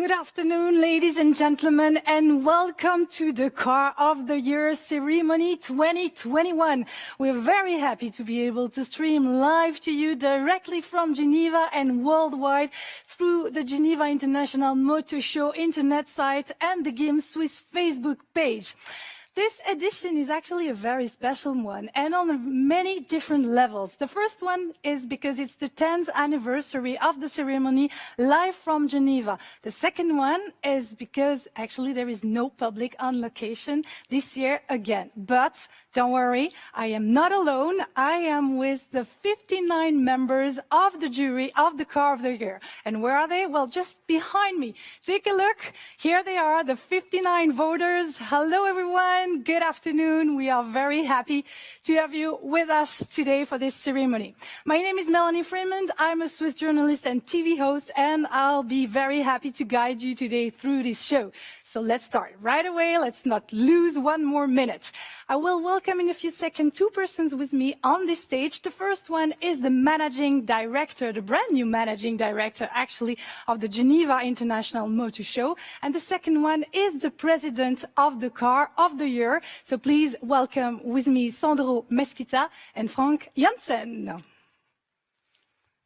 Good afternoon, ladies and gentlemen, and welcome to the Car of the Year ceremony 2021. We're very happy to be able to stream live to you directly from Geneva and worldwide through the Geneva International Motor Show internet site and the GIM Swiss Facebook page. This edition is actually a very special one, and on many different levels. The first one is because it's the 10th anniversary of the ceremony live from Geneva. The second one is because actually there is no public on location this year again. But don't worry, I am not alone. I am with the 59 members of the jury of the Car of the Year. And where are they? Well, just behind me. Take a look. Here they are, the 59 voters. Hello, everyone. Good afternoon. We are very happy to have you with us today for this ceremony. My name is Melanie Freeman. I'm a Swiss journalist and TV host, and I'll be very happy to guide you today through this show. So let's start right away. Let's not lose one more minute. I will welcome in a few seconds two persons with me on this stage. The first one is the managing director, the brand new managing director, actually, of the Geneva International Motor Show. And the second one is the president of the Car of the Year. So please welcome with me Sandro Mesquita and Frank Janssen.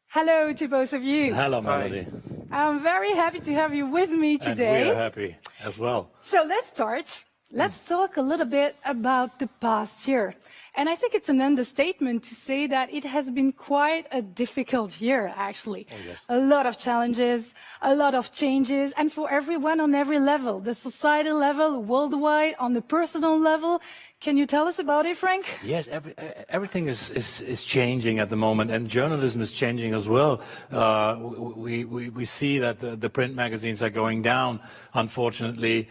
Hello to both of you. Hello, Melody. I'm very happy to have you with me today. And we are happy as well. So let's start. Let's talk a little bit about the past year. And I think it's an understatement to say that it has been quite a difficult year, actually. Oh, yes. A lot of challenges, a lot of changes, and for everyone on every level, the societal level, worldwide, on the personal level. Can you tell us about it, Frank? Yes, everything is changing at the moment, and journalism is changing as well. We see that the print magazines are going down, unfortunately.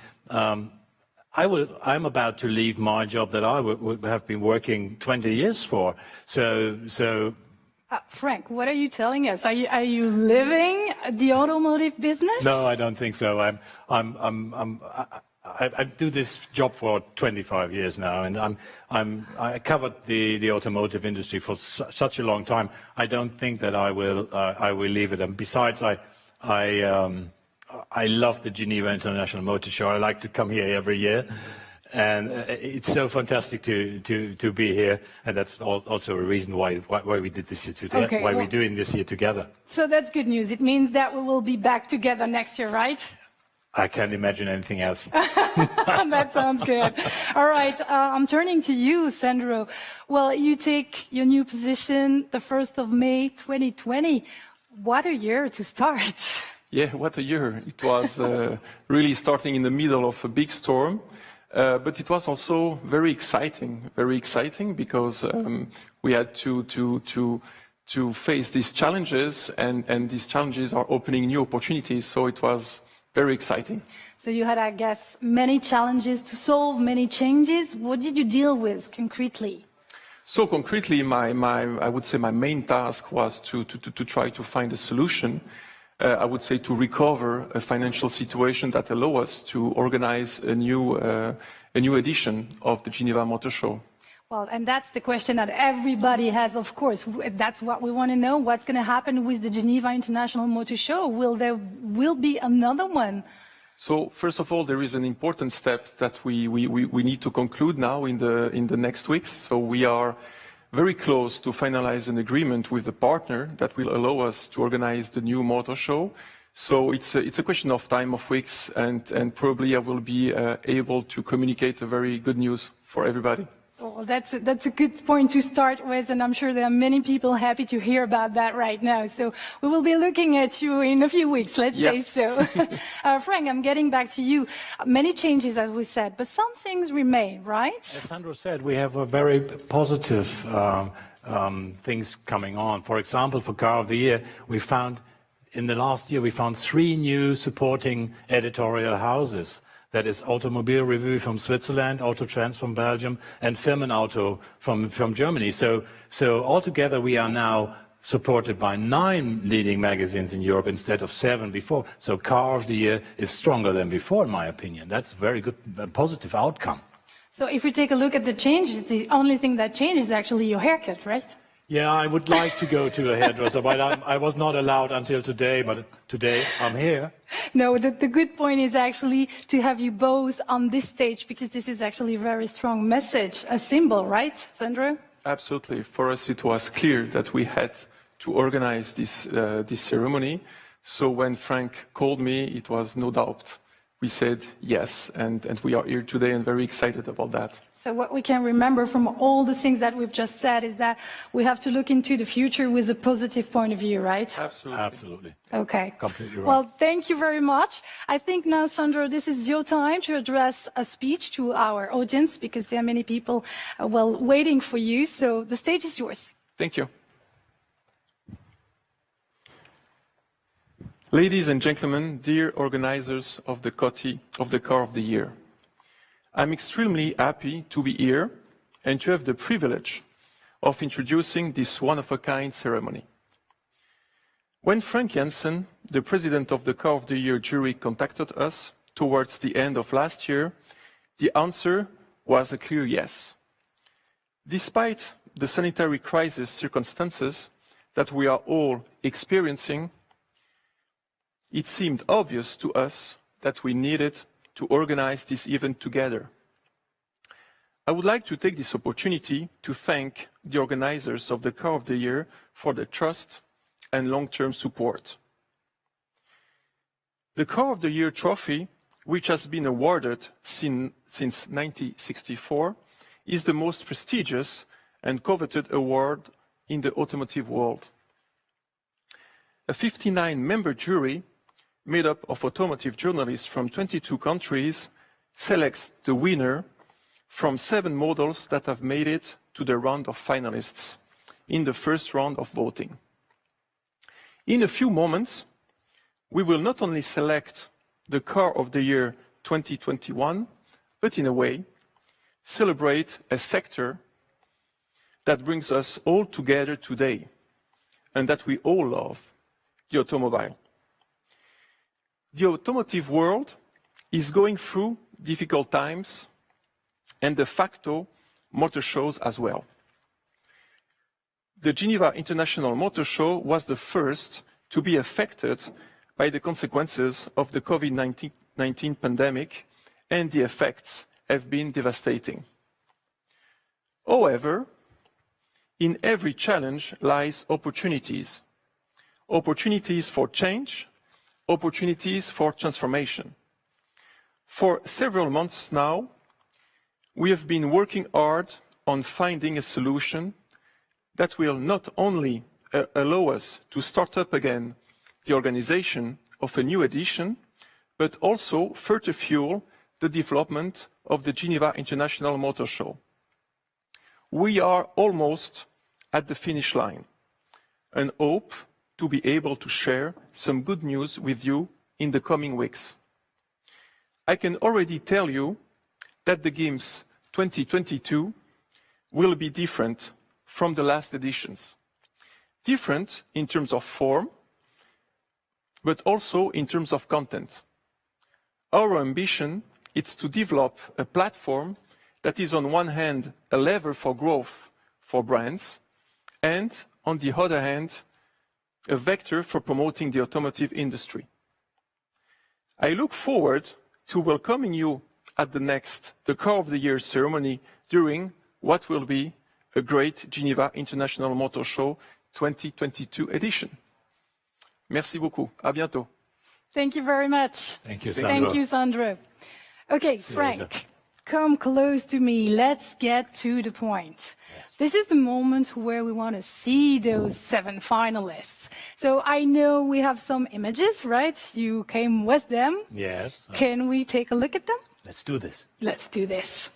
I'm about to leave my job that I would have been working 20 years for. So. Frank, what are you telling us? Are you living the automotive business? No, I don't think so. I do this job for 25 years now, and I covered the automotive industry for such a long time. I don't think that I will leave it. And besides, I love the Geneva International Motor Show. I like to come here every year, and it's so fantastic to be here. And that's also a reason why we did this here today. Okay, we're doing this here together. So that's good news. It means that we will be back together next year, right? I can't imagine anything else. That sounds good. All right, I'm turning to you, Sandro. Well, you take your new position the 1st of May, 2020. What a year to start. Yeah, what a year. It was really starting in the middle of a big storm, but it was also very exciting because we had to face these challenges, and these challenges are opening new opportunities, so it was very exciting. So you had, I guess, many challenges to solve, many changes. What did you deal with concretely? So concretely, I would say my main task was to try to find a solution. I would say to recover a financial situation that allow us to organize a new edition of the Geneva Motor Show. Well, and that's the question that everybody has, of course. That's what we want to know. What's going to happen with the Geneva International Motor Show? Will there be another one? So first of all, there is an important step that we need to conclude now in the next weeks. So we are very close to finalize an agreement with a partner that will allow us to organize the new motor show. So it's a question of time, of weeks, and probably I will be able to communicate a very good news for everybody. Well, that's a good point to start with, and I'm sure there are many people happy to hear about that right now. So we will be looking at you in a few weeks, let's say so. Frank, I'm getting back to you. Many changes, as we said, but some things remain, right? As Sandro said, we have a very positive things coming on. For example, for Car of the Year, in the last year, we found 3 new supporting editorial houses. That is Automobile Review from Switzerland, Auto Trends from Belgium, and Firmenauto from Germany. So altogether we are now supported by 9 leading magazines in Europe instead of 7 before. So Car of the Year is stronger than before, in my opinion. That's a very good, positive outcome. So if we take a look at the changes, the only thing that changes is actually your haircut, right? Yeah, I would like to go to a hairdresser, but I was not allowed until today, but today I'm here. No, the good point is actually to have you both on this stage, because this is actually a very strong message, a symbol, right, Sandro? Absolutely. For us, it was clear that we had to organize this ceremony. So when Frank called me, it was no doubt. We said yes, and we are here today and very excited about that. So what we can remember from all the things that we've just said is that we have to look into the future with a positive point of view, right? Absolutely. Absolutely. Okay. Completely right. Well, thank you very much. I think now, Sandro, this is your time to address a speech to our audience, because there are many people, waiting for you. So the stage is yours. Thank you. Ladies and gentlemen, dear organizers of the Car of the Year, I'm extremely happy to be here and to have the privilege of introducing this one-of-a-kind ceremony. When Frank Jensen, the president of the Car of the Year jury, contacted us towards the end of last year, the answer was a clear yes. Despite the sanitary crisis circumstances that we are all experiencing, it seemed obvious to us that we needed to organize this event together. I would like to take this opportunity to thank the organizers of the Car of the Year for their trust and long-term support. The Car of the Year trophy, which has been awarded since 1964, is the most prestigious and coveted award in the automotive world. A 59-member jury made up of automotive journalists from 22 countries, selects the winner from 7 models that have made it to the round of finalists in the first round of voting. In a few moments, we will not only select the Car of the Year 2021, but in a way, celebrate a sector that brings us all together today and that we all love, the automobile. The automotive world is going through difficult times, and de facto motor shows as well. The Geneva International Motor Show was the first to be affected by the consequences of the COVID-19 pandemic, and the effects have been devastating. However, in every challenge lies opportunities. Opportunities for change, opportunities for transformation. For several months now, we have been working hard on finding a solution that will not only allow us to start up again the organization of a new edition, but also further fuel the development of the Geneva International Motor Show. We are almost at the finish line and hope to be able to share some good news with you in the coming weeks. I can already tell you that the GIMS 2022 will be different from the last editions. Different in terms of form, but also in terms of content. Our ambition is to develop a platform that is on one hand a lever for growth for brands, and on the other hand, a vector for promoting the automotive industry. I look forward to welcoming you at the Car of the Year ceremony during what will be a great Geneva International Motor Show 2022 edition. Merci beaucoup. À bientôt. Thank you very much. Thank you, Sandro. Thank you, Sandro. Okay, Frank, come close to me. Let's get to the point. Yes. This is the moment where we want to see those 7 finalists. So I know we have some images, right? You came with them. Yes. Can we take a look at them? Let's do this. Let's do this.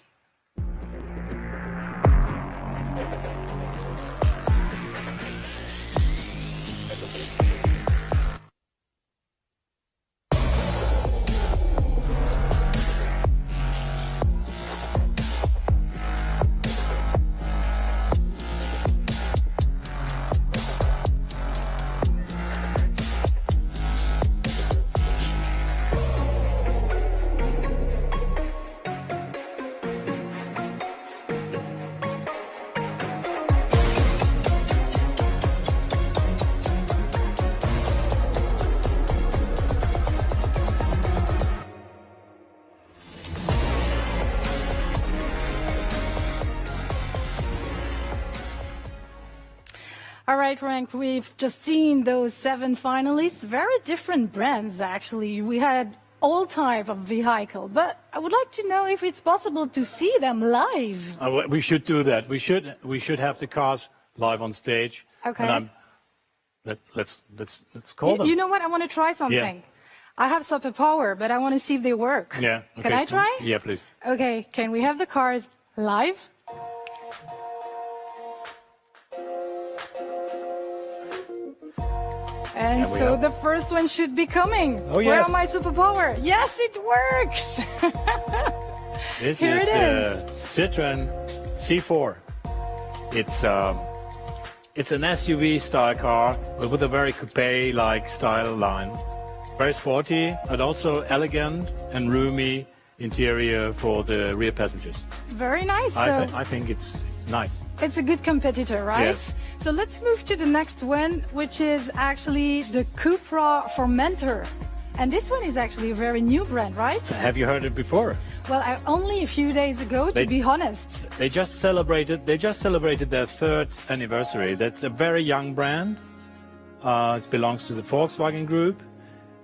All right, Frank, we've just seen those 7 finalists. Very different brands, actually. We had all type of vehicle, but I would like to know if it's possible to see them live. We should do that. We should have the cars live on stage. Okay. And let's call them. You know what? I want to try something. Yeah. I have superpower, but I want to see if they work. Yeah. Okay. Can I try? Yeah, please. Okay. Can we have the cars live? And so the first one should be coming. Oh, yes. Where are my superpower? Yes, it works. This Here is it the Citroen C4. It's an SUV style car with a very coupe-like style line. Very sporty, but also elegant and roomy interior for the rear passengers. Very nice. I think it's nice. It's a good competitor, right? Yes. So let's move to the next one, which is actually the Cupra Formentor. And this one is actually a very new brand, right? Have you heard it before? Well, only a few days ago, to be honest. They just celebrated their 3rd anniversary. That's a very young brand. It belongs to the Volkswagen Group.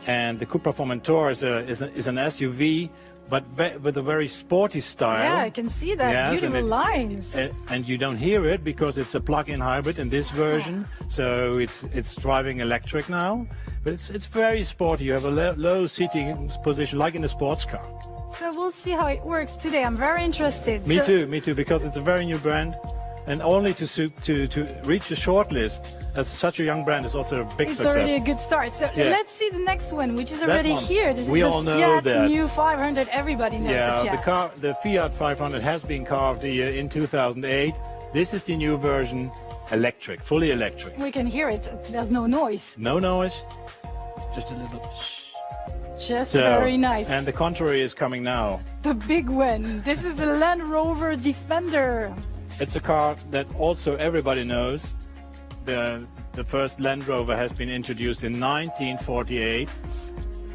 And the Cupra Formentor is an SUV, but with a very sporty style. Yeah, I can see that. Yes, beautiful lines. And you don't hear it because it's a plug-in hybrid in this version. So it's driving electric now. But it's very sporty. You have a low seating position, like in a sports car. So we'll see how it works today. I'm very interested. Me too, because it's a very new brand. And only to reach the shortlist as such a young brand is also a big success. It's already a good start. So let's see the next one, which is already here. This we is all the know Fiat that. new 500. Everybody knows the Fiat. The Fiat 500 has been car of the year in 2008. This is the new version, electric, fully electric. We can hear it. There's no noise. No noise, just a little shh. Just very nice. And the contrary is coming now. The big one. This is the Land Rover Defender. It's a car that also everybody knows. The first Land Rover has been introduced in 1948.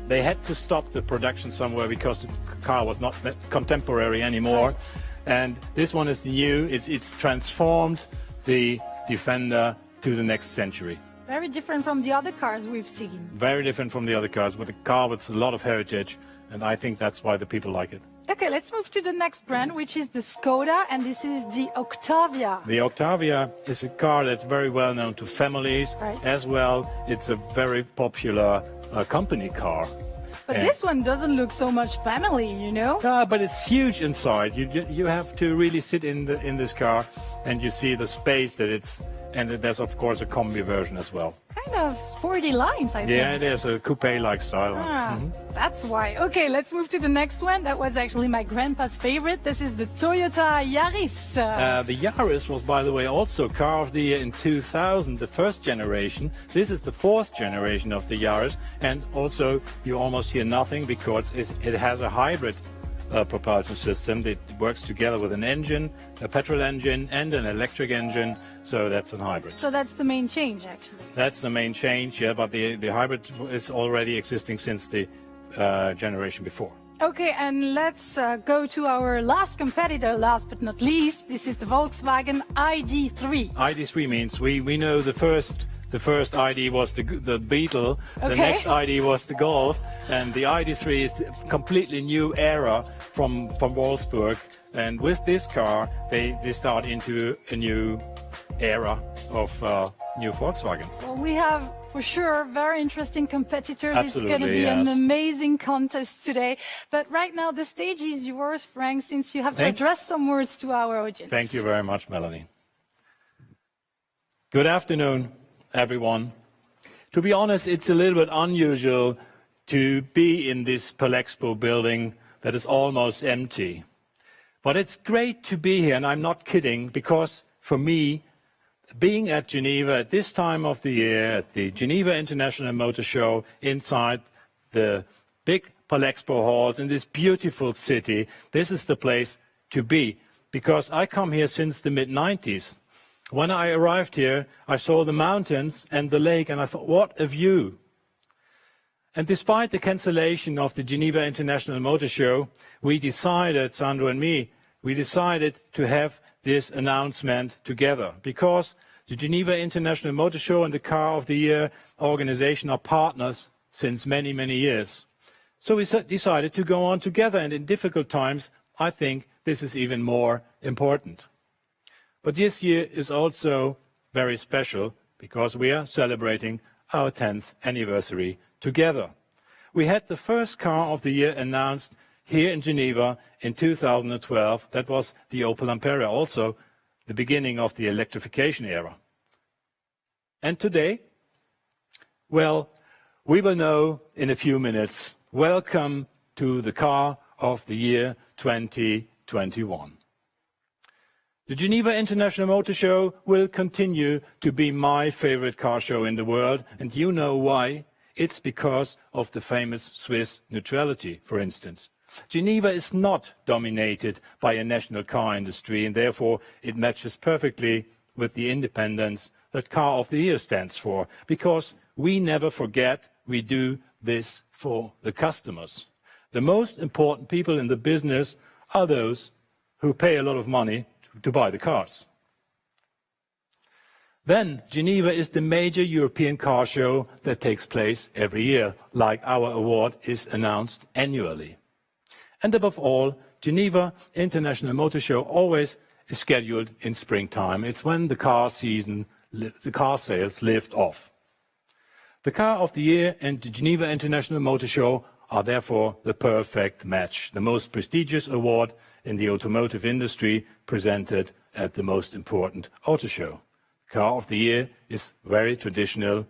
They had to stop the production somewhere because the car was not contemporary anymore. Right. And this one is new. It's transformed the Defender to the next century. Very different from the other cars we've seen. Very different from the other cars, with a car with a lot of heritage. And I think that's why the people like it. Okay, let's move to the next brand, which is the Skoda, and this is the Octavia. The Octavia is a car that's very well known to families. Right. As well. It's a very popular company car. But this one doesn't look so much family, you know? But it's huge inside. You have to really sit in this car, and you see the space that it's. And there's of course a combi version as well. Kind of sporty lines, I think. Yeah, it is a coupe-like style. That's why. Okay, let's move to the next one. That was actually my grandpa's favorite. This is the Toyota Yaris. The Yaris was, by the way, also car of the year in 2000, the first generation. This is the 4th generation of the Yaris, and also you almost hear nothing because it has a hybrid propulsion system that works together with an engine, a petrol engine and an electric engine, so that's a hybrid. So that's the main change, actually. That's the main change, yeah, but the hybrid is already existing since the generation before. Okay, and let's go to our last competitor, last but not least. This is the Volkswagen Id3. Id3 means we know the first ID was the Beetle, okay. The next ID was the Golf, and the Id3 is a completely new era from Wolfsburg. And with this car, they start into a new era of new Volkswagens. Well, we have, for sure, very interesting competitors. Absolutely, it's going to be yes. an amazing contest today. But right now, the stage is yours, Frank, since you have to address some words to our audience. Thank you very much, Melanie. Good afternoon, everyone. To be honest, it's a little bit unusual to be in this Palexpo building that is almost empty. But it's great to be here, and I'm not kidding, because for me, being at Geneva at this time of the year, at the Geneva International Motor Show, inside the big Palexpo halls in this beautiful city, this is the place to be, because I come here since the mid-90s. When I arrived here, I saw the mountains and the lake, and I thought, what a view. And despite the cancellation of the Geneva International Motor Show, we decided, Sandro and me, we decided to have this announcement together, because The Geneva International Motor Show and the Car of the Year organization are partners since many, many years. So we decided to go on together, and in difficult times, I think this is even more important. But this year is also very special because we are celebrating our 10th anniversary together. We had the first car of the year announced here in Geneva in 2012. That was the Opel Ampera, also the beginning of the electrification era. And today, well, we will know in a few minutes. Welcome to the Car of the Year 2021. The Geneva International Motor Show will continue to be my favorite car show in the world, and you know why. It's because of the famous Swiss neutrality, for instance. Geneva is not dominated by a national car industry, and therefore it matches perfectly with the independence that Car of the Year stands for, because we never forget we do this for the customers. The most important people in the business are those who pay a lot of money to buy the cars. Then Geneva is the major European car show that takes place every year, like our award is announced annually. And above all, Geneva International Motor Show always is scheduled in springtime. It's when the car season, the car sales lift off. The Car of the Year and the Geneva International Motor Show are therefore the perfect match, the most prestigious award in the automotive industry presented at the most important auto show. Car of the Year is very traditional,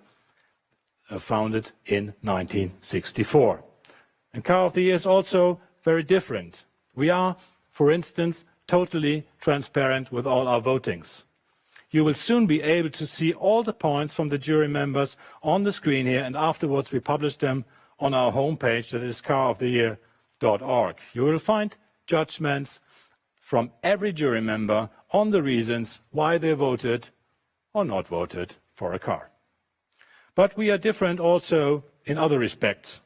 founded in 1964. And Car of the Year is also very different. We are, for instance, totally transparent with all our votings. You will soon be able to see all the points from the jury members on the screen here, and afterwards we publish them on our homepage, that is caroftheyear.org. You will find judgments from every jury member on the reasons why they voted or not voted for a car. But we are different also in other respects.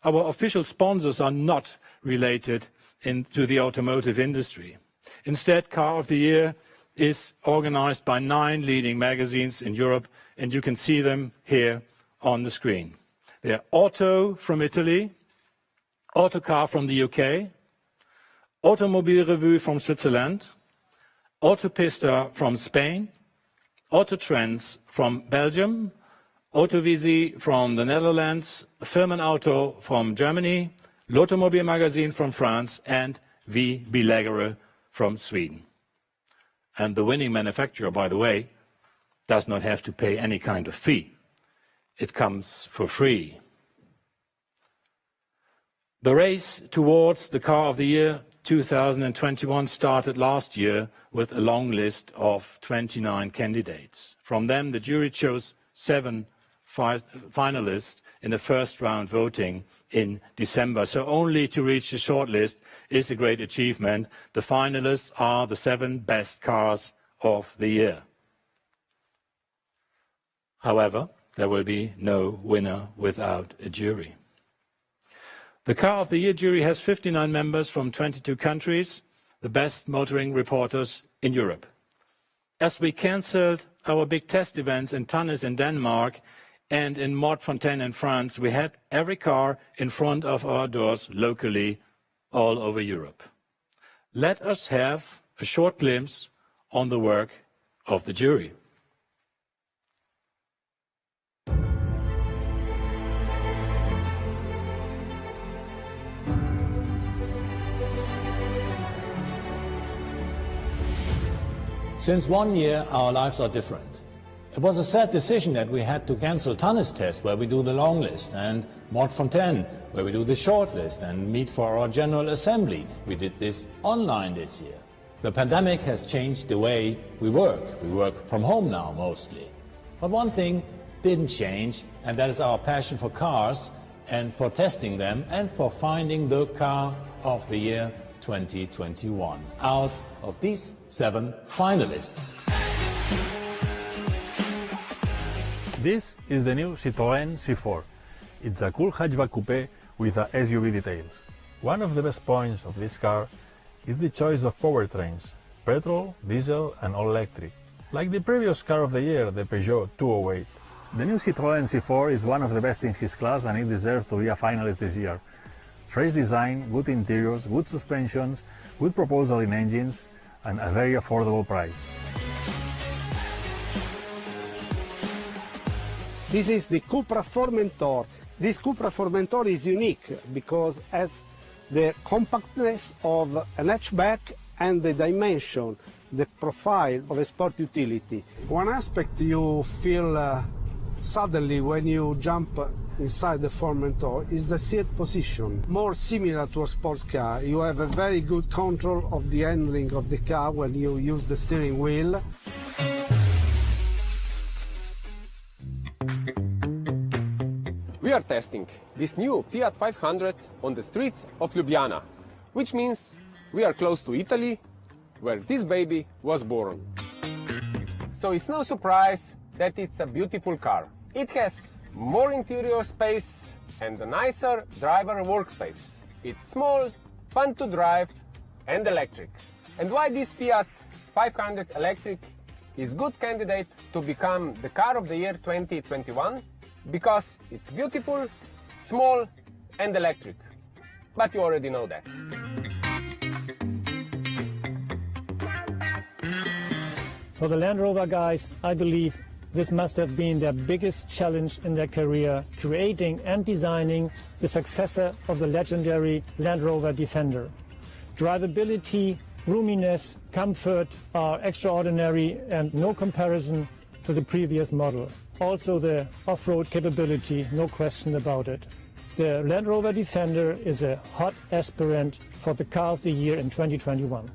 Our official sponsors are not related to the automotive industry. Instead, Car of the Year is organized by 9 leading magazines in Europe, and you can see them here on the screen. They're Auto from Italy, Autocar from the UK, Automobile Revue from Switzerland, Autopista from Spain, Autotrends from Belgium, Autovisi from the Netherlands, Firmenauto from Germany, L'Automobile Magazine from France, and V. Bilegere from Sweden. And the winning manufacturer, by the way, does not have to pay any kind of fee. It comes for free. The race towards the Car of the Year 2021 started last year with a long list of 29 candidates. From them, the jury chose 7 finalists in the first round voting in December. So only to reach the shortlist is a great achievement. The finalists are the 7 best cars of the year. However, there will be no winner without a jury. The Car of the Year jury has 59 members from 22 countries, the best motoring reporters in Europe. As we cancelled our big test events in Tannis in Denmark and in Mortefontaine in France, we had every car in front of our doors locally all over Europe. Let us have a short glimpse on the work of the jury. Since 1 year, our lives are different. It was a sad decision that we had to cancel Tannis test, where we do the long list, and Mortefontaine, where we do the short list, and meet for our General Assembly. We did this online this year. The pandemic has changed the way we work. We work from home now, mostly. But one thing didn't change, and that is our passion for cars, and for testing them, and for finding the Car of the Year 2021 out of these 7 finalists. This is the new Citroen C4. It's a cool hatchback coupe with a SUV details. One of the best points of this car is the choice of powertrains, petrol, diesel and all electric. like the previous car of the year, the Peugeot 208. The new Citroen C4 is one of the best in his class and it deserves to be a finalist this year. Fresh design, good interiors, good suspensions, good proposal in engines, and a very affordable price. This is the Cupra Formentor. This Cupra Formentor is unique because it has the compactness of an hatchback and the dimension, the profile of a sport utility. One aspect you feel suddenly when you jump inside the Formentor is the seat position. More similar to a sports car, you have a very good control of the handling of the car when you use the steering wheel. We are testing this new Fiat 500 on the streets of Ljubljana, which means we are close to Italy, where this baby was born. So it's no surprise that it's a beautiful car. It has more interior space and a nicer driver workspace. It's small, fun to drive, and electric. And why this Fiat 500 electric is good candidate to become the car of the year 2021? Because it's beautiful, small, and electric. But you already know that. For the Land Rover guys, I believe this must have been their biggest challenge in their career, creating and designing the successor of the legendary Land Rover Defender. Drivability, roominess, comfort are extraordinary and no comparison to the previous model. Also the off-road capability, no question about it. The Land Rover Defender is a hot aspirant for the car of the year in 2021.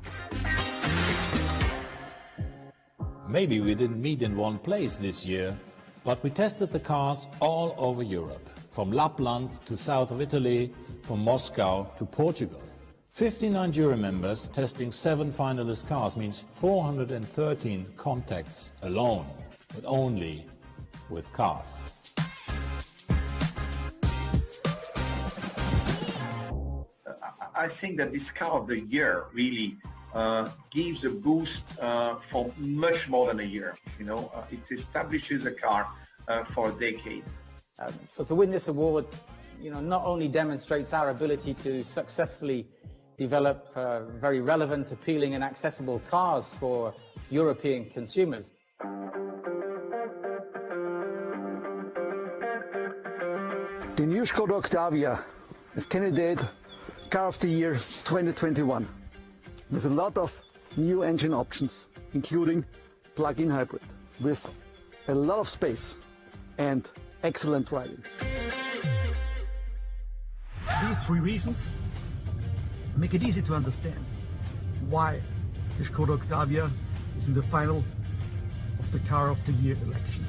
Maybe we didn't meet in one place this year, but we tested the cars all over Europe, from Lapland to south of Italy, from Moscow to Portugal. 59 jury members testing 7 finalist cars means 413 contacts alone, but only with cars. I think that this car of the year really gives a boost for much more than a year. You know, it establishes a car for a decade. So to win this award, you know, not only demonstrates our ability to successfully develop very relevant, appealing, and accessible cars for European consumers. The new Skoda Octavia is candidate Car of the Year 2021 with a lot of new engine options, including plug-in hybrid, with a lot of space and excellent driving. These 3 reasons make it easy to understand why the Skoda Octavia is in the final of the Car of the Year election.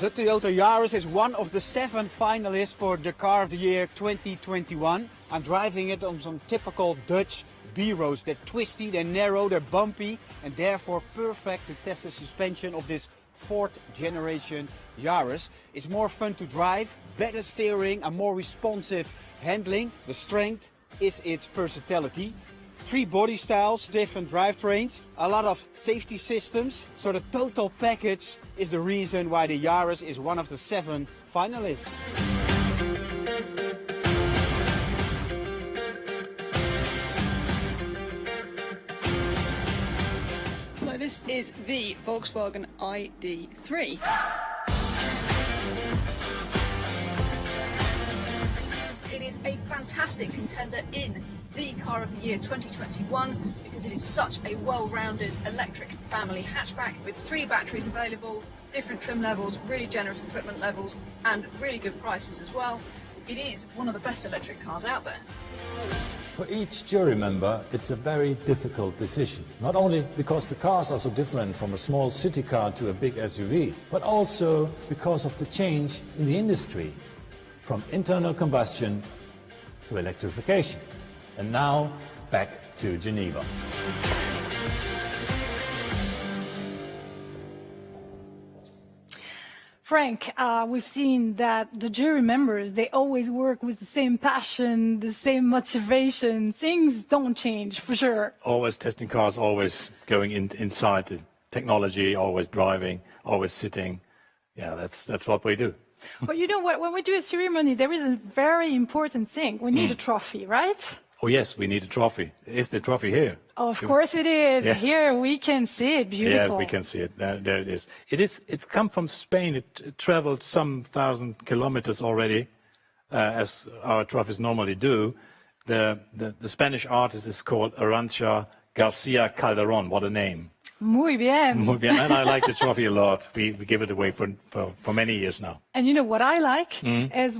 The Toyota Yaris is one of the 7 finalists for the Car of the Year 2021. I'm driving it on some typical Dutch B-roads. They're twisty, they're narrow, they're bumpy, and therefore perfect to test the suspension of this 4th generation Yaris. It's more fun to drive, better steering and more responsive handling. The strength is its versatility. 3 body styles, different drivetrains, a lot of safety systems. So the total package is the reason why the Yaris is one of the 7 finalists. So this is the Volkswagen Id3. It is a fantastic contender in the Car of the Year 2021 because it is such a well-rounded electric family hatchback with 3 batteries available, different trim levels, really generous equipment levels, and really good prices as well. It is one of the best electric cars out there. For each jury member, it's a very difficult decision. Not only because the cars are so different from a small city car to a big SUV, but also because of the change in the industry, from internal combustion to electrification. And now, back to Geneva. Frank, we've seen that the jury members, they always work with the same passion, the same motivation. Things don't change, for sure. Always testing cars, always going inside the technology, always driving, always sitting. Yeah, that's what we do. But you know what? When we do a ceremony, there is a very important thing. We need a trophy, right? Oh, yes, we need a trophy. Is the trophy here? Of course it is. Yeah. Here we can see it. Beautiful. Yeah, we can see it. There it is. It's come from Spain. It traveled some 1,000 kilometers already, as our trophies normally do. The Spanish artist is called Arantxa Garcia Calderon. What a name. Muy bien. Muy bien. And I like the trophy a lot. We give it away for many years now. And you know what I like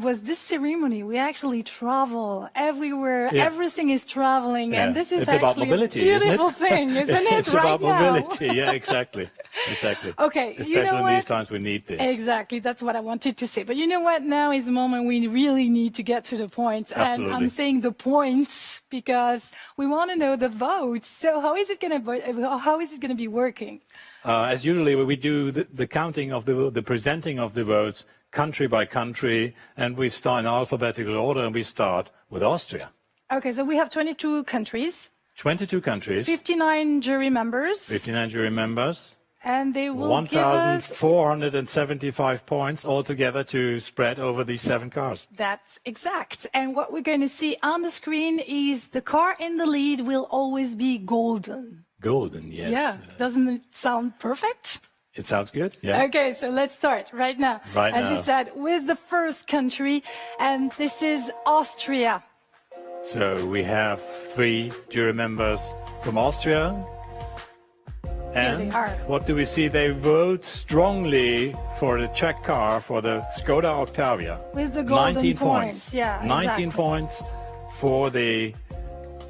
was this ceremony. We actually travel everywhere. Yeah. Everything is traveling, yeah. And this is it's actually about mobility, a beautiful thing, isn't it? It's right about now? mobility. Yeah, exactly. Exactly. Okay. Especially you know in these times, we need this. Exactly. That's what I wanted to say. But you know what? Now is the moment we really need to get to the points. Absolutely. And I'm saying the points because we want to know the votes. So how is it going to be working? As usually, we do the counting of the presenting of the votes country by country, and we start in alphabetical order, and we start with Austria. Okay, so we have 22 countries. 22 countries. 59 jury members. 59 jury members. And they will give us 1,475 points altogether to spread over these 7 cars. That's exact. And what we're going to see on the screen is the car in the lead will always be golden. Golden, yes. Yeah, doesn't it sound perfect? It sounds good, yeah. Okay, so let's start right now. As you said, with the first country, and this is Austria. So we have 3 jury members from Austria. And what do we see? They vote strongly for the Czech car, for the Skoda Octavia. With the golden 19 points. Yeah, 19 points for the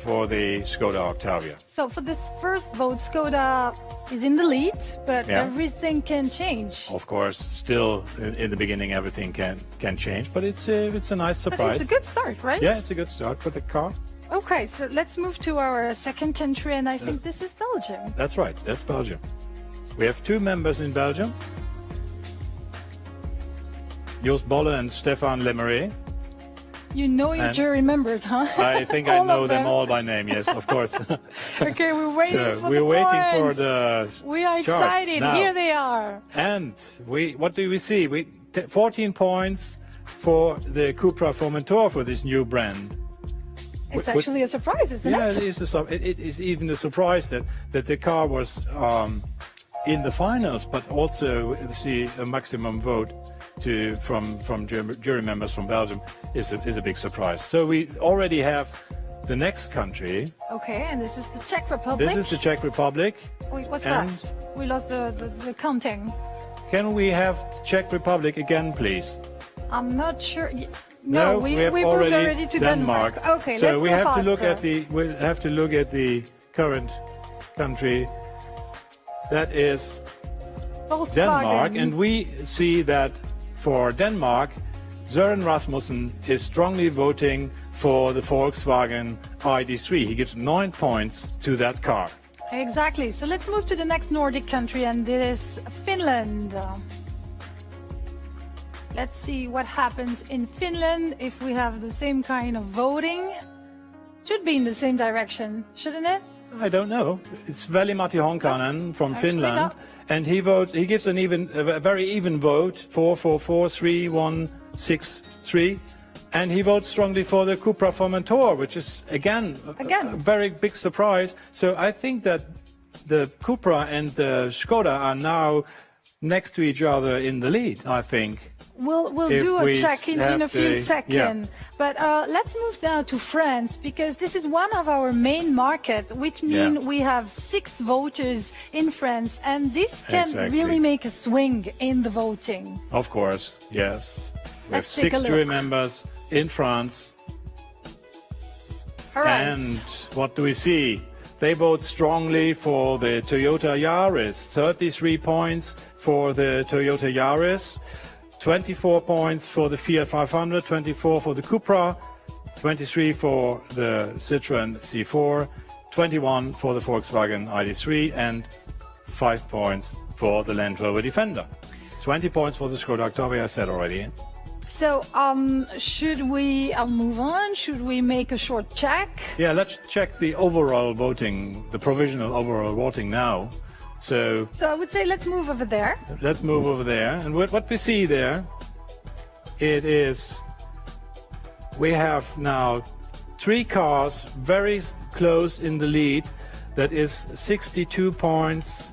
Skoda Octavia. So for this first vote, Skoda is in the lead, but everything can change. Of course, still in the beginning, everything can change, but it's a nice surprise. But it's a good start, right? Yeah, it's a good start for the car. Okay, so let's move to our second country, and I think this is Belgium. That's right, that's Belgium. We have 2 members in Belgium. Jos Bolle and Stefan Lemery. You know your jury members, huh? I think I know them all by name, yes, of course. Okay, we're waiting for the points. We're waiting for the We are excited. Now. Here they are. And what do we see? 14 points for the Cupra Formentor for this new brand. It's actually a surprise, isn't it? Yeah, it is even a surprise that the car was in the finals, but also see a maximum vote from jury members from Belgium is a big surprise. So we already have the next country. Okay, and this is the Czech Republic. This is the Czech Republic. Wait, what's fast? We lost the counting. Can we have the Czech Republic again, please? I'm not sure. No, we have moved already to Denmark. Okay, so let's go faster. We have to look at the current country. That is Volkswagen. Denmark, and we see that for Denmark, Søren Rasmussen is strongly voting for the Volkswagen Id3. He gives 9 points to that car. Exactly. So let's move to the next Nordic country, and this is Finland. Let's see what happens in Finland if we have the same kind of voting. Should be in the same direction, shouldn't it? I don't know. It's Veli-Matti Honkanen from Finland, and he votes. He gives a very even vote: 4-4-4-3-1-6-3, and he votes strongly for the Cupra Formentor, which is again a very big surprise. So I think that the Cupra and the Skoda are now next to each other in the lead. I think. We'll do a check in a few seconds. Yeah. But let's move now to France, because this is one of our main markets, which means we have 6 voters in France, and this can really make a swing in the voting. Of course, yes. We have 6 jury members in France. All right. And what do we see? They vote strongly for the Toyota Yaris. 33 points for the Toyota Yaris. 24 points for the Fiat 500, 24 for the Cupra, 23 for the Citroen C4, 21 for the Volkswagen Id3, and 5 points for the Land Rover Defender. 20 points for the Skoda Octavia, I said already. So, should we move on? Should we make a short check? Yeah, let's check the overall voting, the provisional overall voting now. So I would say let's move over there. Let's move over there. And what we see there, it is, we have now 3 cars very close in the lead. That is 62 points,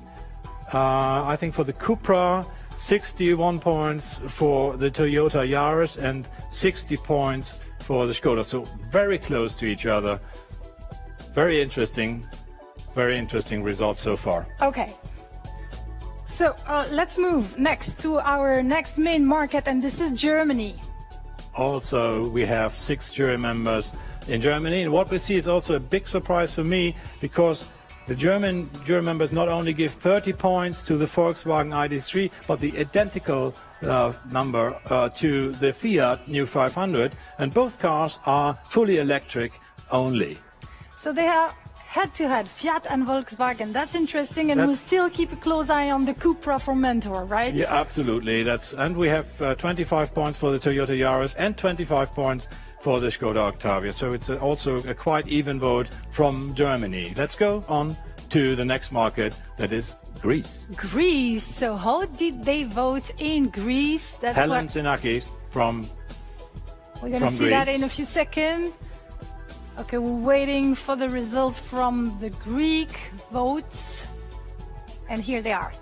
I think, for the Cupra, 61 points for the Toyota Yaris, and 60 points for the Skoda. So very close to each other. Very interesting results so far. Okay. So let's move next to our next main market, and this is Germany. Also, we have 6 jury members in Germany, and what we see is also a big surprise for me, because the German jury members not only give 30 points to the Volkswagen Id3, but the identical number to the Fiat New 500, and both cars are fully electric only. So they are head-to-head, Fiat and Volkswagen. That's interesting, and we'll still keep a close eye on the Cupra for Mentor, right? Yeah, absolutely. And we have 25 points for the Toyota Yaris and 25 points for the Skoda Octavia. So it's also a quite even vote from Germany. Let's go on to the next market, that is Greece. Greece. So how did they vote in Greece? That's Helen Sinakis from We're going to see that in a few seconds. Okay, we're waiting for the results from the Greek votes. And here they are.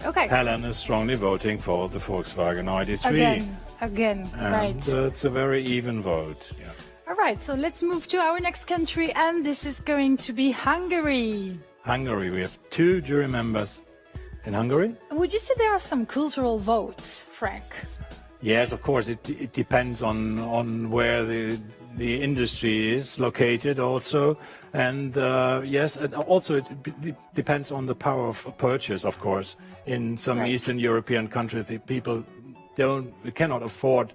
Okay. Helen is strongly voting for the Volkswagen Id3. Again, right. It's a very even vote. Yeah. All right, so let's move to our next country, and this is going to be Hungary. Hungary, we have 2 jury members in Hungary. Would you say there are some cultural votes, Frank? Yes, of course. It depends on where the industry is located also. And yes, and also it depends on the power of purchase, of course. In some Eastern European countries, the people cannot afford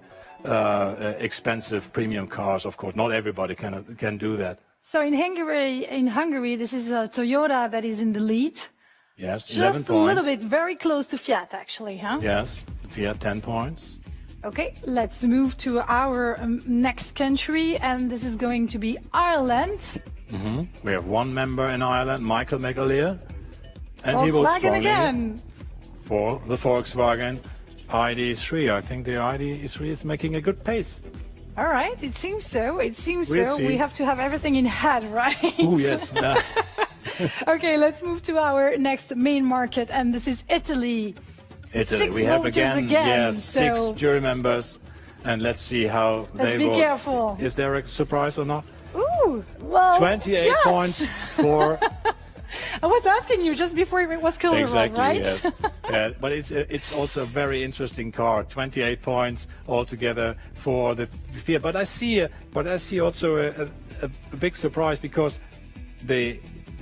expensive premium cars, of course. Not everybody can do that. So in Hungary, this is a Toyota that is in the lead. Yes, 11 Just points. a little bit, very close to Fiat, actually, huh? Yes, Fiat 10 points. Okay, let's move to our next country, and this is going to be Ireland. We have 1 member in Ireland, Michael McAleer, and he votes Volkswagen strongly again. for the Volkswagen Id3. I think the Id3 is making a good pace. All right, it seems so. It seems We'll so. see. We have to have everything in head, right? Oh, yes. Okay, let's move to our next main market, and this is Italy. Italy. 6 We have voters again, yes, so 6 jury members, and let's see how let's they be vote. careful. Is there a surprise or not? Ooh, well, 28 Fiat. points for... I was asking you just before it was colorful, Exactly, right? yes. Yeah, but it's also a very interesting car. 28 points altogether for the Fiat. But I see also a big surprise, because the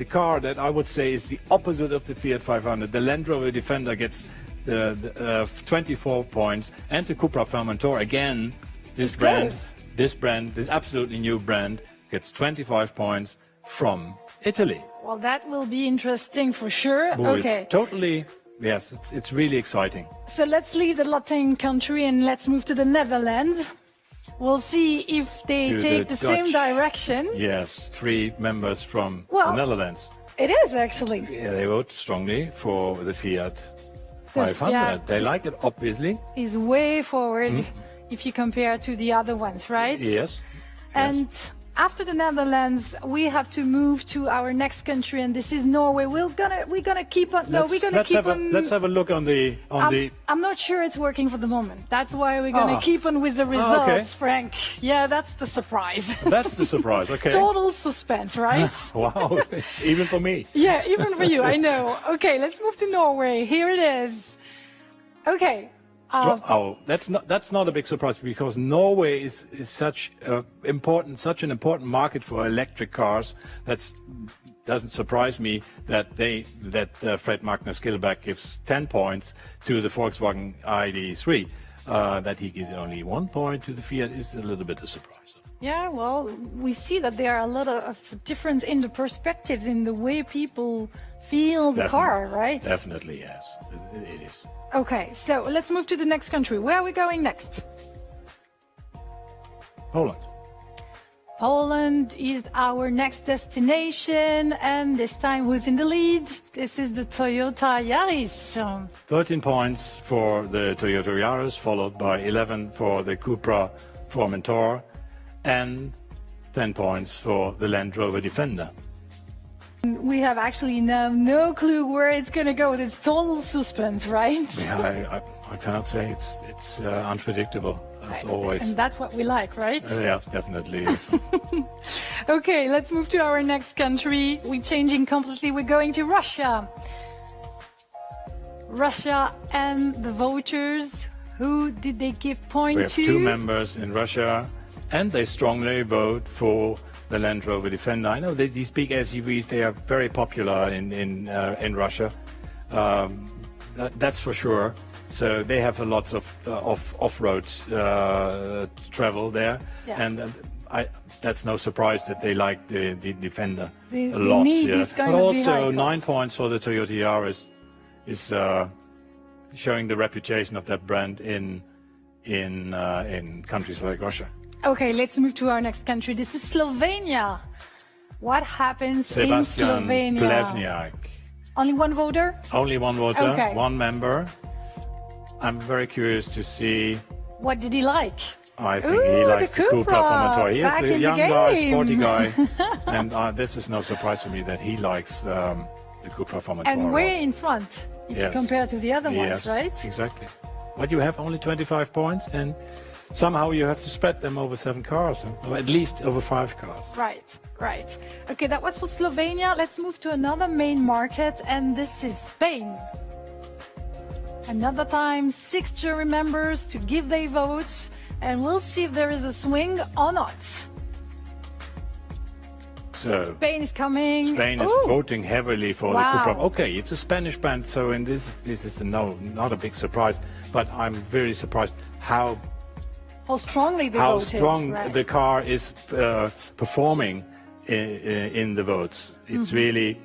car that I would say is the opposite of the Fiat 500, the Land Rover Defender, gets the 24 points, and the Cupra Formentor again. This brand, this absolutely new brand, gets 25 points from Italy. Well, that will be interesting for sure. Oh, Okay. It's totally, yes, it's really exciting. So let's leave the Latin country and let's move to the Netherlands. We'll see if they To take the the same Dutch. direction. Yes, 3 members from Well, the Netherlands. It is actually. Yeah, they vote strongly for the Fiat The 500. Fiat They like it, obviously. is way forward if you compare to the other ones, right? Yes. And after the Netherlands, we have to move to our next country, and this is Norway. We're gonna keep on. Let's have a look on the I'm not sure it's working for the moment. That's why we're gonna keep on with the results, okay. Frank. Yeah, that's the surprise. That's the surprise. Okay. Total suspense, right? Wow, even for me. Yeah, even for you, I know. Okay, let's move to Norway. Here it is. Okay. That's not a big surprise, because Norway is such an important market for electric cars. Doesn't surprise me that Fred Magnus Gilbert gives 10 points to the Volkswagen ID3. that he gives only 1 point to the Fiat is a little bit a surprise. Yeah, well, we see that there are a lot of difference in the perspectives, in the way people feel the car, right? Definitely, yes. It is. Okay, so let's move to the next country. Where are we going next? Poland. Poland is our next destination, and this time who's in the lead? This is the Toyota Yaris. 13 points for the Toyota Yaris, followed by 11 for the Cupra Formentor, and 10 points for the Land Rover Defender. We have actually now no clue where it's going to go. It's total suspense, right? Yeah, I cannot say. It's unpredictable, as always. And that's what we like, right? Yes, definitely. Okay, let's move to our next country. We're changing completely. We're going to Russia. Russia and the voters. Who did they give point to? We have 2 members in Russia, and they strongly vote for the Land Rover Defender. I know that these big SUVs, they are very popular in Russia. That's for sure. So they have a lot of off-road travel there, yeah. And that's no surprise that they like the Defender a lot. Yeah. But also 9 points for the Toyota Yaris is showing the reputation of that brand in countries like Russia. Okay, let's move to our next country. This is Slovenia. What happens Sebastian in Slovenia? Plevniak. Only one voter? Only one voter, okay. 1 member. I'm very curious to see. What did he like? I think he likes the Cupra Formentor. He is a young guy, sporty guy, and this is no surprise to me that he likes the Cupra Formentor. And way in front, if you compare to the other ones, right? Exactly. But you have only 25 points, and somehow you have to spread them over 7 cars, or at least over 5 cars. Right, right. Okay, that was for Slovenia. Let's move to another main market, and this is Spain. Another time, 6 jury members to give their votes, and we'll see if there is a swing or not. So Spain is coming. Spain is voting heavily for the Cupra. Okay, it's a Spanish brand, so in this is not a big surprise. But I'm very surprised how strongly they how voted. strong right. the car is performing in the votes. It's really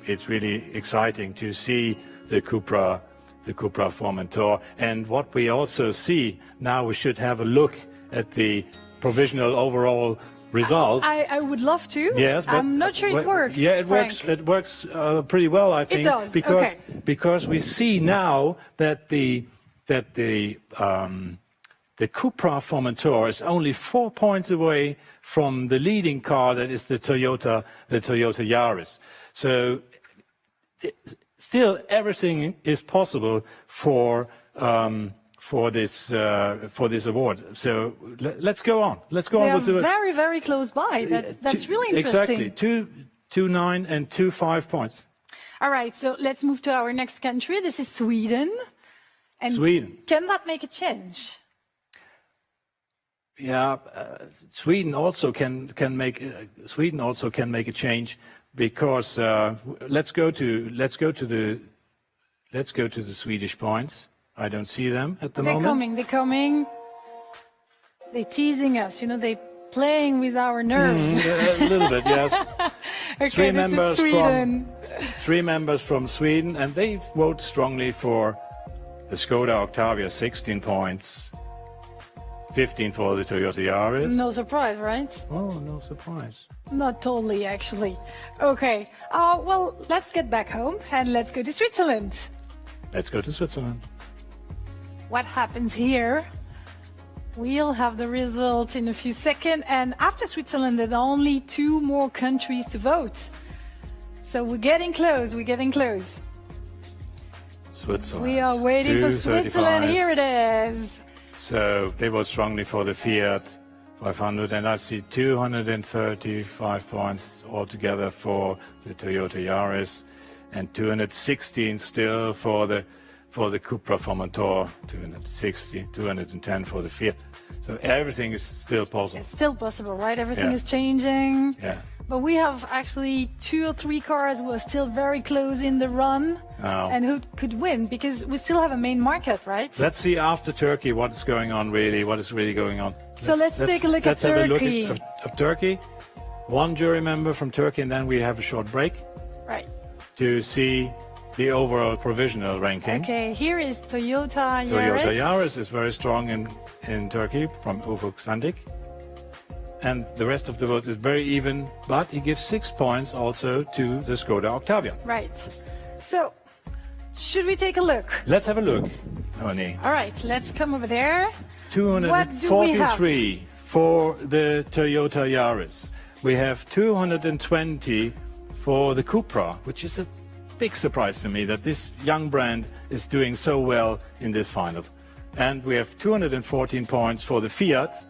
exciting to see the Cupra Formentor. And what we also see now, we should have a look at the provisional overall result. I would love to. Yes, but I'm not sure it works. Yeah, it Frank. works. It works pretty well, I think. It does. Because we see now that the Cupra Formentor is only 4 points away from the leading car, that is the Toyota Yaris. So still, everything is possible for this award. So let's go on. Let's go on with the very, very close by. That's really interesting. Exactly. 2-9 and 2-5 points. All right. So let's move to our next country. This is Sweden. And Sweden. Can that make a change? Yeah, Sweden also can make a change, because let's go to the Swedish points. I don't see them at the moment. They're coming. They're teasing us. You know, they're playing with our nerves. A little bit, yes. Okay, three members from Sweden, and they vote strongly for the Skoda Octavia, 16 points. 15 for the Toyota Yaris. No surprise, right? Oh, no surprise. Not totally, actually. Okay. Well, let's get back home and let's go to Switzerland. Let's go to Switzerland. What happens here? We'll have the result in a few seconds. And after Switzerland, there are only 2 more countries to vote. So we're getting close. Switzerland. We are waiting for Switzerland. Here it is. So they vote strongly for the Fiat 500, and I see 235 points altogether for the Toyota Yaris, and 216 still for the Cupra Formentor, 210 for the Fiat. So everything is still possible. It's still possible, right? Everything is changing. Yeah. But we have actually 2 or 3 cars who are still very close in the run and who could win, because we still have a main market, right? Let's see after Turkey what is going on really, what is really going on. So let's take a look at Turkey. Turkey. Have a look at Turkey. One jury member from Turkey, and then we have a short break. Right. To see the overall provisional ranking. Okay, here is Toyota Yaris. Toyota Yaris is very strong in Turkey from Ufuk Sandik. And the rest of the vote is very even, but he gives 6 points also to the Skoda Octavia. Right. So, should we take a look? Let's have a look, Honey. All right, let's come over there. 243 for the Toyota Yaris. We have 220 for the Cupra, which is a big surprise to me that this young brand is doing so well in this finals. And we have 214 points for the Fiat,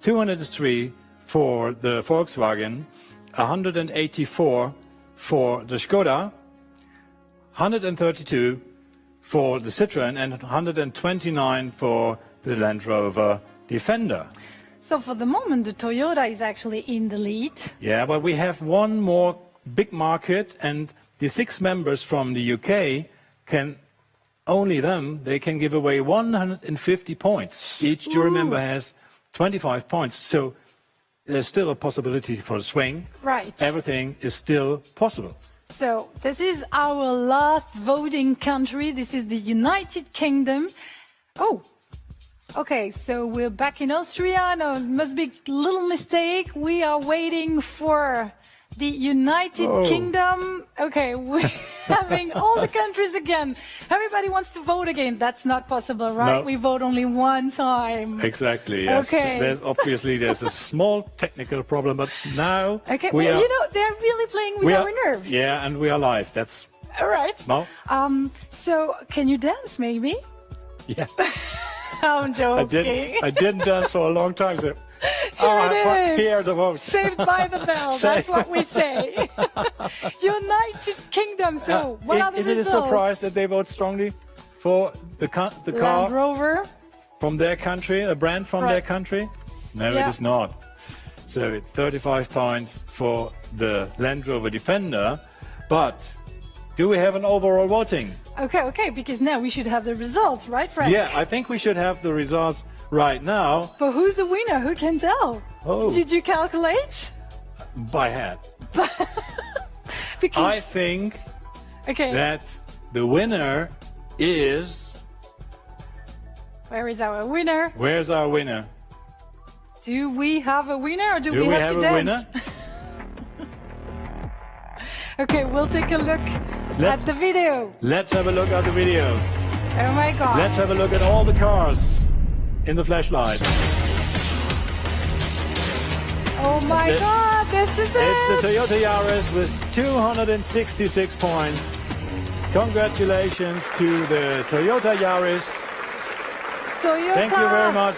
203 for the Volkswagen, 184 for the Skoda, 132 for the Citroen, and 129 for the Land Rover Defender. So for the moment, the Toyota is actually in the lead. Yeah, but we have one more big market, and the 6 members from the UK can, only them, they can give away 150 points. Each jury member has 25 points, so there's still a possibility for a swing. Right. Everything is still possible. So this is our last voting country. This is the United Kingdom. Oh, okay, so we're back in Austria. No, it must be a little mistake. We are waiting for the United Kingdom. Okay, we're having all the countries again. Everybody wants to vote again. That's not possible, right? No. We vote only one time. Exactly, yes. Okay. Obviously, there's a small technical problem, but now okay, we well, are, you know, they're really playing with our nerves. Yeah, and we are live. That's all right. No? So, can you dance, maybe? Yeah. I'm joking. I didn't dance for a long time, so... Here are the votes. Saved by the bell. That's what we say. United Kingdom. So, what are the results? Is it a surprise that they vote strongly for the car? Land Rover. From their country, a brand from their country? No, it is not. So 35 points for the Land Rover Defender. But do we have an overall voting? Okay, because now we should have the results, right, Frank? Yeah, I think we should have the results right now. But who's the winner? Who can tell? Oh. Did you calculate? By hand. Because I think that the winner is... Where is our winner? Where's our winner? Do we have a winner or do we have to a dance? Winner? Okay, we'll take a look at the video. Let's have a look at the videos. Oh my God. Let's have a look at all the cars in the flashlight. Oh my God, this is it! It's the Toyota Yaris with 266 points. Congratulations to the Toyota Yaris. Toyota. Thank you very much,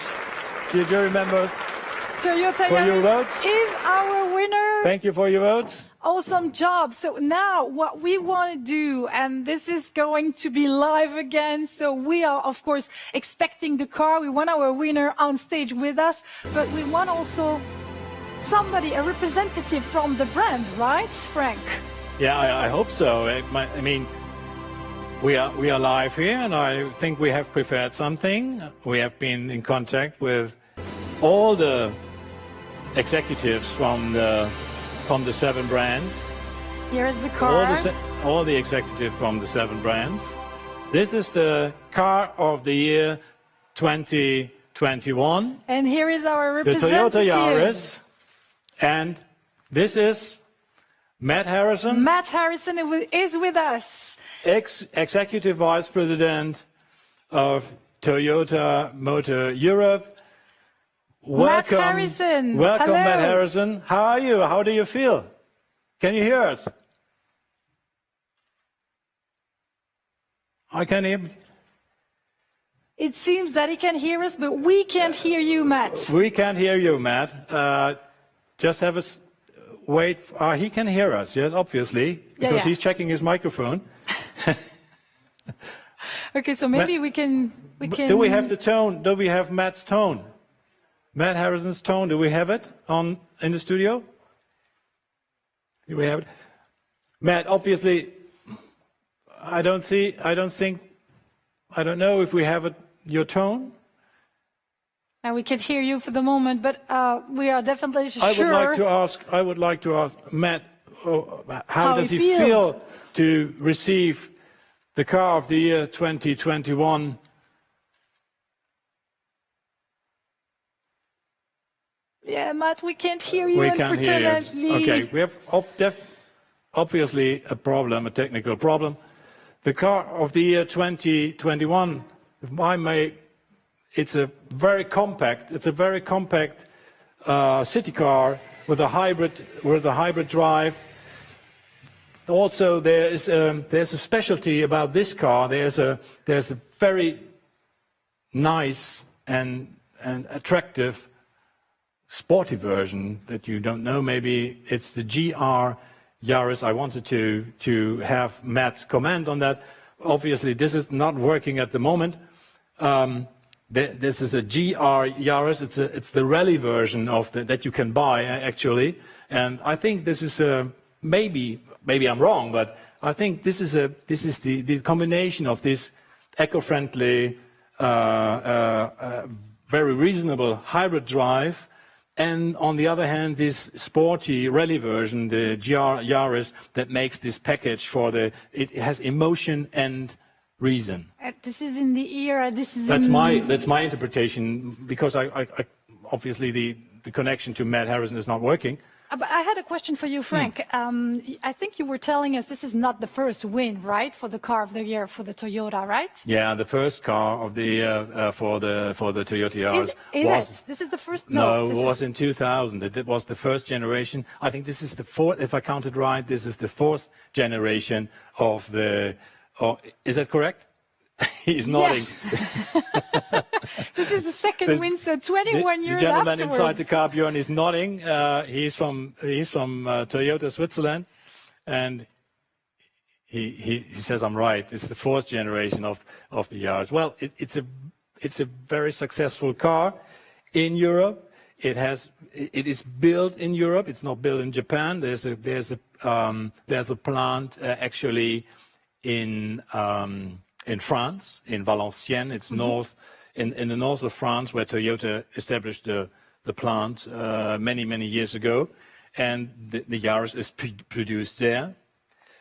dear jury members. Toyota for your Yaris votes. Is our winner. Thank you for your votes. Awesome job. So now what we want to do, and this is going to be live again. So we are, of course, expecting the car. We want our winner on stage with us, but we want also somebody, a representative from the brand, right, Frank? Yeah, I hope so. I mean, we are live here, and I think we have prepared something. We have been in contact with all the executives from the 7 brands. Here is the car. All the executives from the 7 brands. This is the car of the year 2021. And here is our representative. The Toyota Yaris. And this is Matt Harrison. Matt Harrison is with us. Executive Vice President of Toyota Motor Europe. Welcome, Matt Harrison. Welcome, Hello. Matt Harrison. How are you? How do you feel? Can you hear us? I can hear. It seems that he can hear us, but we can't hear you, Matt. We can't hear you, Matt. Just have us wait. He can hear us, yes, obviously, because he's checking his microphone. Okay, so maybe we can. Do we have the tone? Do we have Matt's tone? Matt Harrison's tone, do we have it in the studio? Here we have it. Matt, obviously, I don't know if we have it, your tone. And we can hear you for the moment, but we are definitely sure. I would like to ask Matt, how does he feel to receive the Car of the Year 2021? Yeah, Matt, we can't hear you. We can't hear you. Okay, we have obviously a problem, a technical problem. The Car of the Year 2021, if I may, it's a very compact city car with a hybrid drive. Also, there's a specialty about this car. There's a very nice and attractive sporty version that you don't know. Maybe it's the GR Yaris. I wanted to have Matt comment on that. Obviously, this is not working at the moment. This is a GR Yaris. It's the rally version of that you can buy actually, and I think this is maybe I'm wrong, but I think this is the combination of this eco-friendly, very reasonable hybrid drive, and on the other hand, this sporty rally version, the GR Yaris, that makes this package it has emotion and reason. This is in the ear. That's my interpretation, because I obviously the connection to Matt Harrison is not working. But I had a question for you, Frank. I think you were telling us this is not the first win, right, for the Car of the Year for the Toyota, right? Yeah, the first Car of the Year for the Toyota Yaris This is the first? No, it was in 2000. It was the first generation. I think this is the fourth, if I counted right, this is the fourth generation of the... Oh, is that correct? He's nodding. Yes. This is the second win, so 21 years afterwards. The gentleman afterwards. inside the car, Björn, is nodding. He's from Toyota Switzerland, and he says I'm right. It's the fourth generation of the Yaris. Well, it's a very successful car in Europe. It is built in Europe. It's not built in Japan. There's a plant actually in France, in Valenciennes. It's in the north of France, where Toyota established the plant many years ago, and the Yaris is produced there.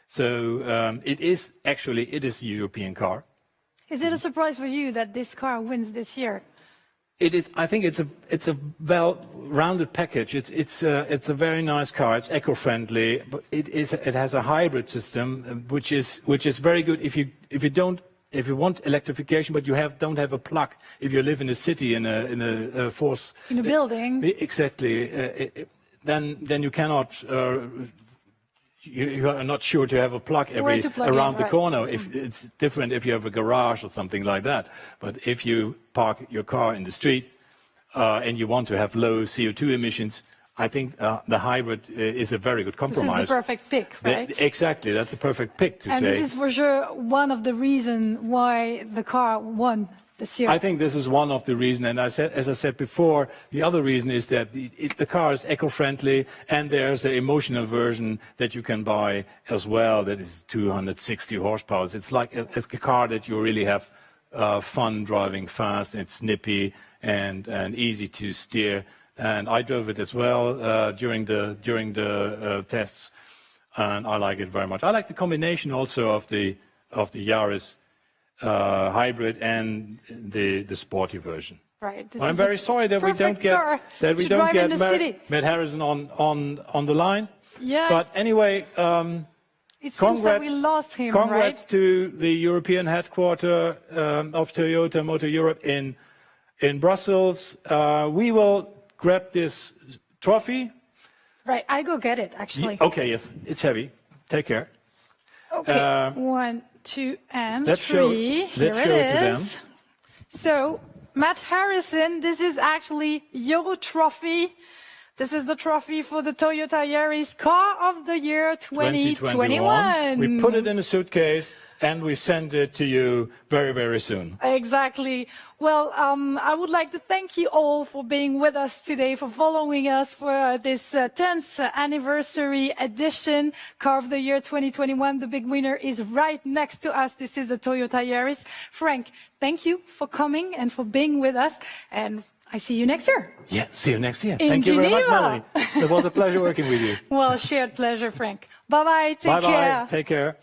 So it is a European car. Is it a surprise for you that this car wins this year? It is. I think it's a well-rounded package. It's a very nice car. It's eco-friendly, but it has a hybrid system, which is very good if you want electrification, but you don't have a plug. If you live in a city in a building, exactly, then you cannot. You are not sure to have a plug around the corner. If it's different if you have a garage or something like that. But if you park your car in the street and you want to have low CO2 emissions, I think the hybrid is a very good compromise. This is the perfect pick, right? Exactly, that's a perfect pick to say. And this is for sure one of the reasons why the car won this year. I think this is one of the reasons, and as I said before, the other reason is that the car is eco-friendly, and there's an emotional version that you can buy as well that is 260 horsepower. It's like a car that you really have fun driving fast. It's snippy and easy to steer. And I drove it as well during the tests, and I like it very much. I like the combination also of the Yaris hybrid and the sporty version. Right. I'm very sorry that we don't get Matt Harrison on the line. Yeah. But anyway, it seems that we lost him. Congrats to the European headquarters of Toyota Motor Europe in Brussels. We will grab this trophy. Right, I go get it, actually. Okay, yes, it's heavy. Take care. Okay, 1, 2, and 3. Here it is. So, Matt Harrison, this is actually your trophy This is the trophy for the Toyota Yaris Car of the Year 2021. We put it in a suitcase and we send it to you very, very soon. Exactly. Well, I would like to thank you all for being with us today, for following us for this 10th anniversary edition, Car of the Year 2021. The big winner is right next to us. This is the Toyota Yaris. Frank, thank you for coming and for being with us. And I see you next year. Yeah, see you next year. In Thank you very much, Geneva. Melanie. It was a pleasure working with you. Well, shared pleasure, Frank. Bye-bye. Take care. Take care.